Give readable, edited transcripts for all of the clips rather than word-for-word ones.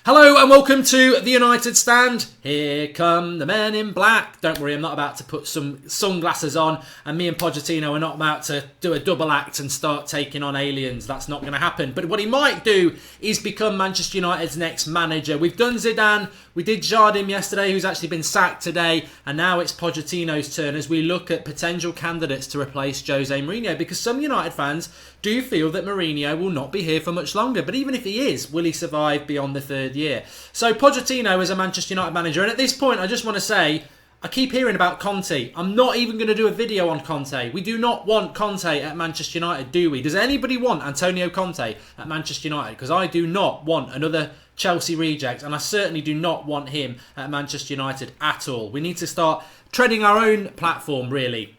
Hello and welcome to the United Stand. Here come the men in black. Don't worry, I'm not about to put some sunglasses on, and me and Pochettino are not about to do a double act and start taking on aliens. That's not going to happen. But what he might do is become Manchester United's next manager. We've done Zidane, we did Jardim yesterday, who's actually been sacked today, and now it's Pochettino's turn as we look at potential candidates to replace Jose Mourinho, because some United fans do feel that Mourinho will not be here for much longer. But even if he is, will he survive beyond the third year? So Pochettino is a Manchester United manager, and at this point I just want to say, I keep hearing about Conte. I'm not even going to do a video on Conte. We do not want Conte at Manchester United, do we? Does anybody want Antonio Conte at Manchester United? Because I do not want another Chelsea reject, and I certainly do not want him at Manchester United at all. We need to start treading our own platform, really,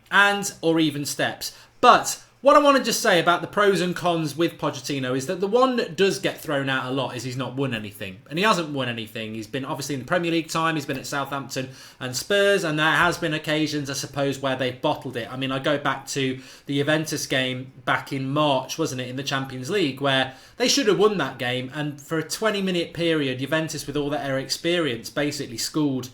or even steps. But what I want to just say about the pros and cons with Pochettino is that the one that does get thrown out a lot is he's not won anything. And he hasn't won anything. He's been obviously in the Premier League time, he's been at Southampton and Spurs, and there has been occasions, I suppose, where they've bottled it. I mean, I go back to the Juventus game back in March, wasn't it, in the Champions League, where they should have won that game, and for a 20-minute period, Juventus, with all their experience, basically schooled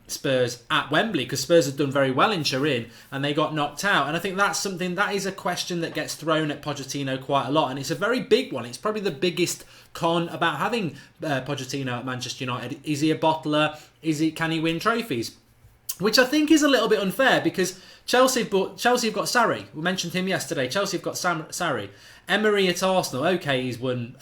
Spurs at Wembley, because Spurs had done very well in Turin and they got knocked out. And I think that's something, that is a question that gets thrown at Pochettino quite a lot, and it's a very big one. It's probably the biggest con about having Pochettino at Manchester United. Is he a bottler? Can he win trophies? Which I think is a little bit unfair, because Chelsea have got Sarri. We mentioned him yesterday. Chelsea have got Sarri. Emery at Arsenal. Okay, he's won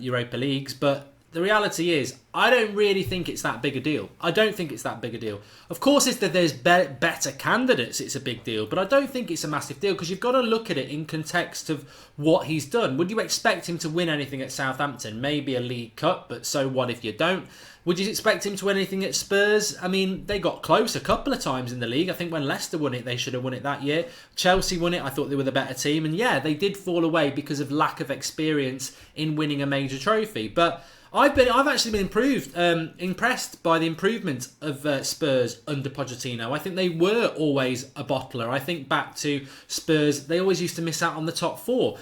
Europa Leagues, but the reality is, I don't really think it's that big a deal. I don't think it's that big a deal. Of course, it's that there's better candidates, it's a big deal, but I don't think it's a massive deal, because you've got to look at it in context of what he's done. Would you expect him to win anything at Southampton? Maybe a League Cup, but so what if you don't? Would you expect him to win anything at Spurs? I mean, they got close a couple of times in the league. I think when Leicester won it, they should have won it that year. Chelsea won it. I thought they were the better team. And yeah, they did fall away because of lack of experience in winning a major trophy. But I've actually been impressed by the improvement of Spurs under Pochettino. I think they were always a bottler. I think back to Spurs, they always used to miss out on the top four.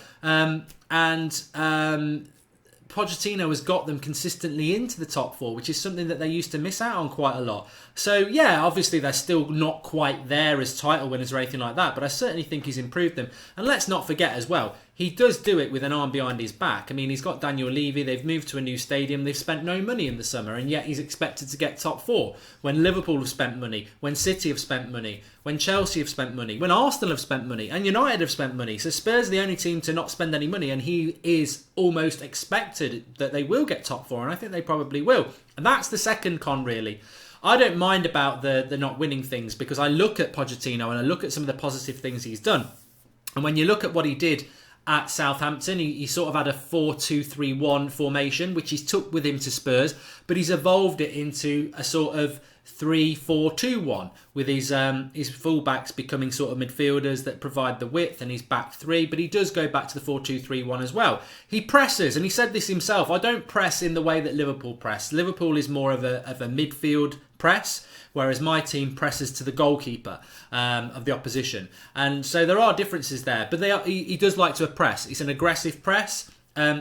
Pochettino has got them consistently into the top four, which is something that they used to miss out on quite a lot. So yeah, obviously they're still not quite there as title winners or anything like that, but I certainly think he's improved them. And let's not forget as well, he does do it with an arm behind his back. I mean, he's got Daniel Levy, they've moved to a new stadium, they've spent no money in the summer, and yet he's expected to get top four. When Liverpool have spent money, when City have spent money, when Chelsea have spent money, when Arsenal have spent money, and United have spent money. So Spurs are the only team to not spend any money, and he is almost expected that they will get top four, and I think they probably will. And that's the second con, really. I don't mind about the not winning things, because I look at Pochettino and I look at some of the positive things he's done. And when you look at what he did at Southampton, he sort of had a 4-2-3-1 formation, which he's took with him to Spurs, but he's evolved it into a sort of 3-4-2-1, with his fullbacks becoming sort of midfielders that provide the width, and his back three, but he does go back to the 4-2-3-1 as well. He presses, and he said this himself, I don't press in the way that Liverpool press. Liverpool is more of a midfield press, whereas my team presses to the goalkeeper of the opposition. And so there are differences there, but he does like to press. It's an aggressive press.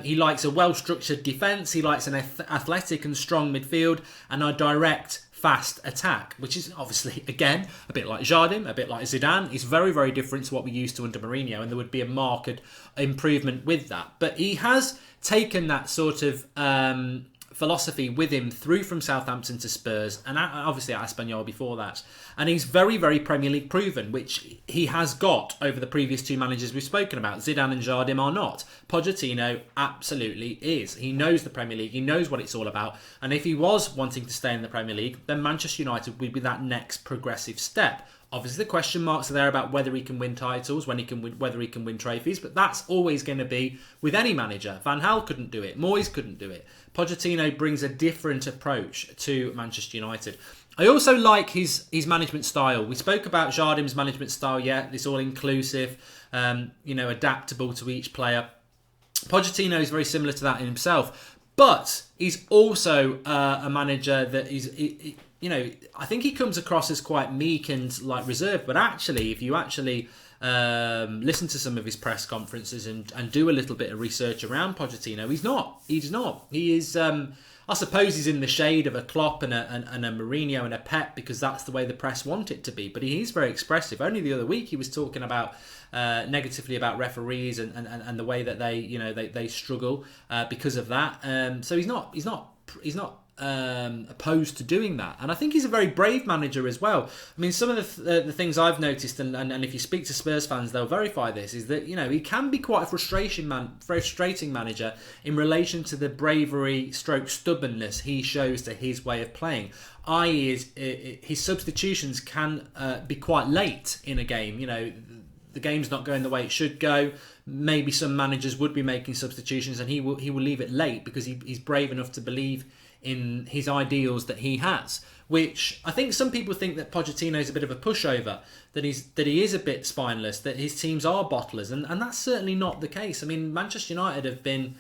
He likes a well-structured defence. He likes an athletic and strong midfield, and a direct, fast attack, which is obviously, again, a bit like Jardim, a bit like Zidane. It's very, very different to what we used to under Mourinho, and there would be a marked improvement with that. But he has taken that sort of philosophy with him through from Southampton to Spurs, and obviously at Espanyol before that. And he's very, very Premier League proven, which he has got over the previous two managers we've spoken about. Zidane and Jardim are not. Pochettino absolutely is. He knows the Premier League. He knows what it's all about. And if he was wanting to stay in the Premier League, then Manchester United would be that next progressive step. Obviously, the question marks are there about whether he can win titles, whether he can win trophies, but that's always going to be with any manager. Van Gaal couldn't do it. Moyes couldn't do it. Pochettino brings a different approach to Manchester United. I also like his management style. We spoke about Jardim's management style, it's all inclusive, adaptable to each player. Pochettino is very similar to that in himself, but he's also a manager that I think he comes across as quite meek and like reserved, but actually, if you actually listen to some of his press conferences and do a little bit of research around Pochettino. He's not. He is. I suppose he's in the shade of a Klopp and a Mourinho and a Pep because that's the way the press want it to be. But he is very expressive. Only the other week he was talking about negatively about referees and the way that they struggle because of that. So he's not opposed to doing that, and I think he's a very brave manager as well. I mean, some of the things I've noticed, and if you speak to Spurs fans, they'll verify this, is that he can be quite a frustrating manager in relation to the bravery stroke stubbornness he shows to his way of playing. i.e. his substitutions can be quite late in a game. The game's not going the way it should go. Maybe some managers would be making substitutions, and he will leave it late because he's brave enough to believe in his ideals that he has, which I think some people think that Pochettino is a bit of a pushover, that he is a bit spineless, that his teams are bottlers, and that's certainly not the case. I mean, Manchester United have been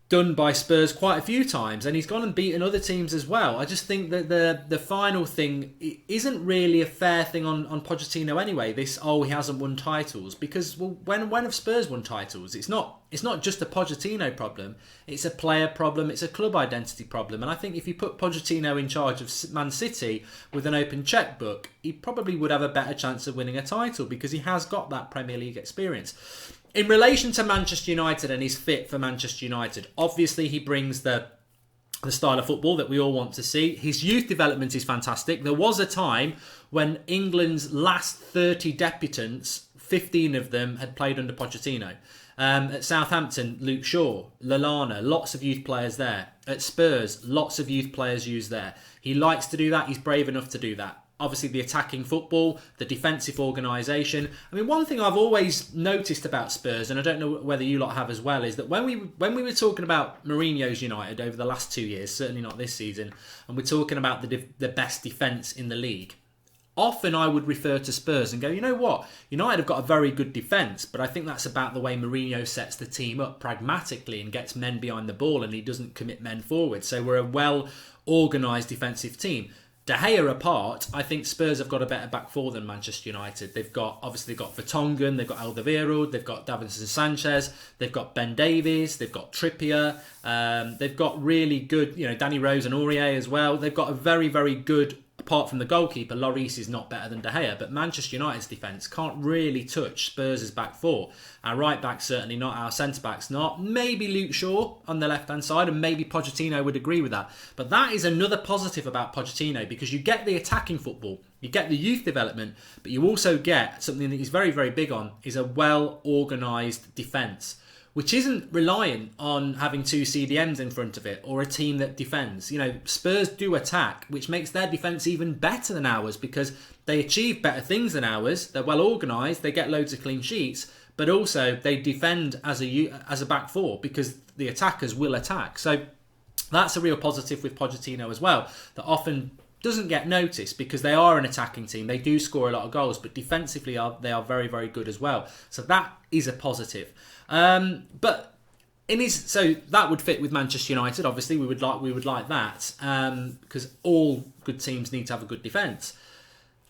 done by Spurs quite a few times, and he's gone and beaten other teams as well. I just think that the final thing isn't really a fair thing on Pochettino anyway. He hasn't won titles, because when have Spurs won titles? It's not just a Pochettino problem. It's a player problem. It's a club identity problem. And I think if you put Pochettino in charge of Man City with an open checkbook, he probably would have a better chance of winning a title because he has got that Premier League experience. In relation to Manchester United and his fit for Manchester United, obviously he brings the style of football that we all want to see. His youth development is fantastic. There was a time when England's last 30 debutants, 15 of them had played under Pochettino. At Southampton, Luke Shaw, Lallana, lots of youth players there. At Spurs, lots of youth players used there. He likes to do that. He's brave enough to do that. Obviously, the attacking football, the defensive organisation. I mean, one thing I've always noticed about Spurs, and I don't know whether you lot have as well, is that when we were talking about Mourinho's United over the last 2 years, certainly not this season, and we're talking about the best defence in the league, often I would refer to Spurs and go, you know what? United have got a very good defence, but I think that's about the way Mourinho sets the team up pragmatically and gets men behind the ball, and he doesn't commit men forward. So we're a well-organised defensive team. De Gea apart, I think Spurs have got a better back four than Manchester United. They've got Vertonghen, they've got Alderweireld, they've got Davinson Sanchez, they've got Ben Davies, they've got Trippier, they've got really good, Danny Rose and Aurier as well. They've got a very, very good, apart from the goalkeeper, Lloris is not better than De Gea, but Manchester United's defence can't really touch Spurs' back four. Our right back certainly not, our centre backs not. Maybe Luke Shaw on the left hand side, and maybe Pochettino would agree with that. But that is another positive about Pochettino, because you get the attacking football, you get the youth development, but you also get something that he's very, very big on, is a well organised defence, which isn't reliant on having two CDMs in front of it or a team that defends. Spurs do attack, which makes their defence even better than ours, because they achieve better things than ours. They're well organised, they get loads of clean sheets, but also they defend as a back four because the attackers will attack. So that's a real positive with Pochettino as well, that often doesn't get noticed because they are an attacking team. They do score a lot of goals, but defensively they are very, very good as well. So that is a positive. But so that would fit with Manchester United. Obviously, we would like that because all good teams need to have a good defence.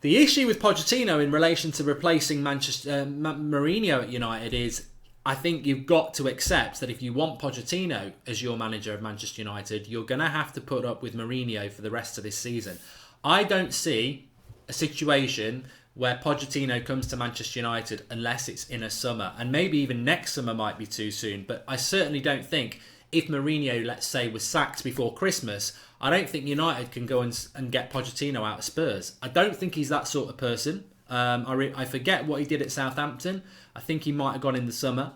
The issue with Pochettino in relation to replacing Mourinho at United is, I think you've got to accept that if you want Pochettino as your manager of Manchester United, you're going to have to put up with Mourinho for the rest of this season. I don't see a situation where Pochettino comes to Manchester United unless it's in a summer, and maybe even next summer might be too soon, but I certainly don't think if Mourinho, let's say, was sacked before Christmas, I don't think United can go and get Pochettino out of Spurs. I don't think he's that sort of person. I forget what he did at Southampton. I think he might have gone in the summer,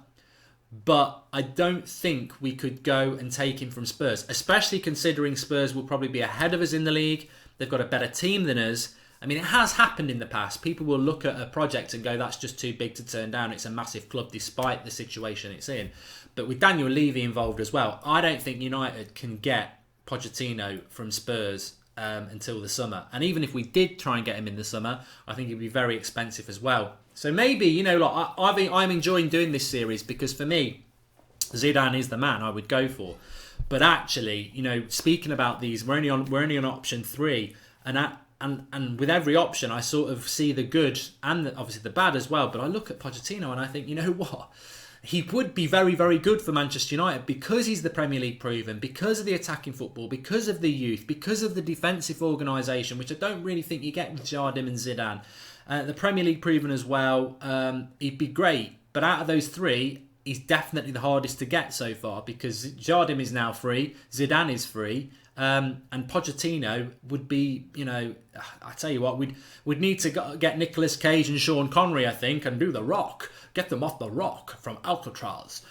but I don't think we could go and take him from Spurs, especially considering Spurs will probably be ahead of us in the league. They've got a better team than us. I mean, it has happened in the past. People will look at a project and go, that's just too big to turn down. It's a massive club despite the situation it's in. But with Daniel Levy involved as well, I don't think United can get Pochettino from Spurs until the summer. And even if we did try and get him in the summer, I think it'd be very expensive as well. So maybe, I'm enjoying doing this series because for me, Zidane is the man I would go for. But actually, speaking about these, we're only on option 3, and and with every option, I sort of see the good and obviously the bad as well. But I look at Pochettino and I think, you know what? He would be very, very good for Manchester United because he's the Premier League proven, because of the attacking football, because of the youth, because of the defensive organisation, which I don't really think you get with Jardim and Zidane. The Premier League proven as well. He'd be great. But out of those three, he's definitely the hardest to get so far because Jardim is now free, Zidane is free, and Pochettino would be, you know, I tell you what, we'd need to get Nicolas Cage and Sean Connery, I think, and do The Rock. Get them off the rock from Alcatraz.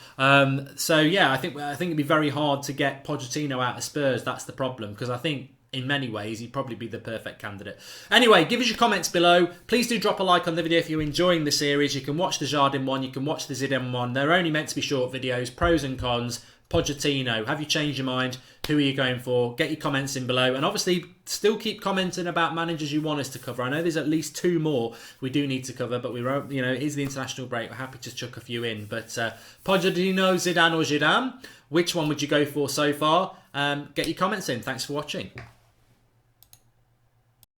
So yeah, I think it'd be very hard to get Pochettino out of Spurs. That's the problem, because I think in many ways he'd probably be the perfect candidate. Anyway, give us your comments below. Please do drop a like on the video if you're enjoying the series. You can watch the Jardim one, you can watch the Zidane one. They're only meant to be short videos, pros and cons. Pochettino, have you changed your mind? Who are you going for? Get your comments in below, and obviously still keep commenting about managers you want us to cover. I know there's at least 2 more we do need to cover, but we won't. You know, it is the international break. We're happy to chuck a few in. But Pochettino, Zidane, or Zidane, which one would you go for so far? Get your comments in. Thanks for watching.